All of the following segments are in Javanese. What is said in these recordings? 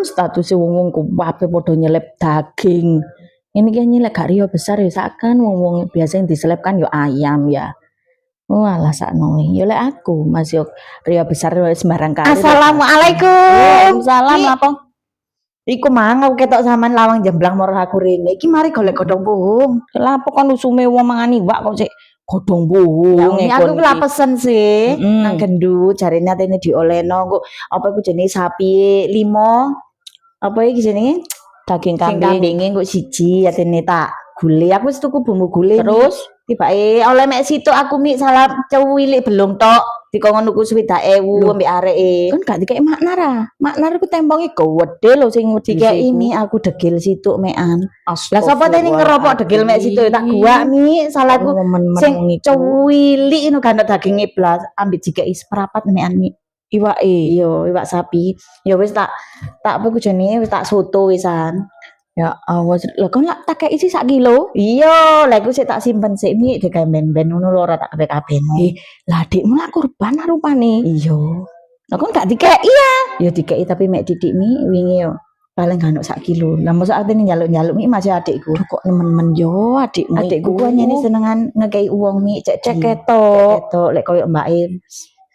Statusnya wong-wong kabeh padha nyelip daging. Ini kan nyelek gak rio besar ya sakan wong-wong biasa yang diselipkan yo ayam ya. Walah sakno ya lek aku masih rio besar sembarang kali. Assalamualaikum. Salam apa? Iku mang aku ketok sampean lawang jemblang marang aku rene. Iki mari golek godhong puhung. Lapo kan usume wong mangan iwak kok sik godhong puhung. Ya aku lah pesen sih nang gendut jarene atene diolehno kok apa iku jenenge sapi limo. Apa iki jenenge? Daging kambing kok siji atene tak gule. Aku wis tuku bumbu gule. Terus tibake oleh mek situ aku mik salah cuwilik belum tok. Dikon nuku 20.000 ambek areke. Kan gak dikek makna ku temponge gede lho sing dikeki mi aku degil situ mekan. Lah sapa tene ngeropok degil mek situ tak gua mi salahku sing cuwilik ngono kan daginge blas ambek dikeki seprapat mekan mi. Iwake iya iwak sapi. Ya wis tak apa ku jenenge wis tak soto wisan. Ya awas lho kan lak tak kei isi 1 kilo. Iya, lha iku sik tak simpen sik mi digawe ben-ben ngono lho ora tak kabeh-kabehno. Lah adikmu lak kurban rupane. Iya. Lah kon gak dikeki ya? Ya dikeki tapi mek titik mi wingi yo paling gak 1 kilo. Lah mosok atene nyaluk-nyaluk mi masih adikku. Kok nemen-men yo adikmu. Adikku ku nyene senengan ngekei uang mi cek ketok. Lek koyo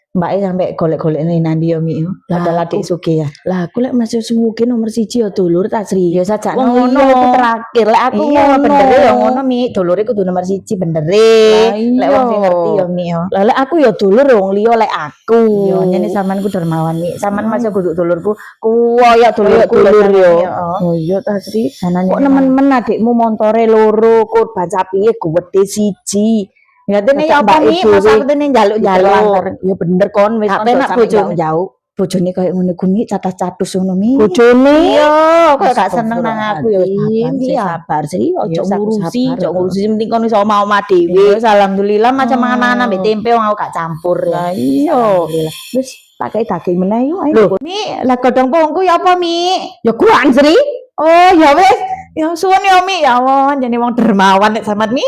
mbake sampe golek-golek nandi yo mi. Padahal adik sugih ya. Lah aku lek masih sugih nomor 1 yo dulur tak Sri. Ya sajakno ngono iku terakhir. Lek aku ngono bendere yo ngono mi, dulure kudu nomor 1 bendere. Lek wong sing ngerti yo mi yo. Lah lek aku yo dulur wong liya lek aku. Yo nyene sampean ku dermawan mi. Sampean masih kudu dulurku. Kuwoyo dulurku yo. Oh iya ta Sri. Kok nemen-men adikmu montore loro, kurban sapiye gede 1. Ya tene ya apa mi masa tene njaluk-njaluk. Ya bener kon wis enak jauh. Bojone koyo ngono kuwi catus-catus ngono mi. Bojone iya kok gak seneng nang aku ya sabar sih ojo ngurusi penting kon iso omah-omah dhewe. Wis alhamdulillah macam mangan-mangan ambek tempe wong aku gak campur ya. Iya. Wis tak kei daging meneh yo ayo. Mi, lah godhong puhungku ya apa mi? Ya kurang Sri. Oh ya wis. Ya suwun ya mi ya won jane wong dermawan nek sampean mi.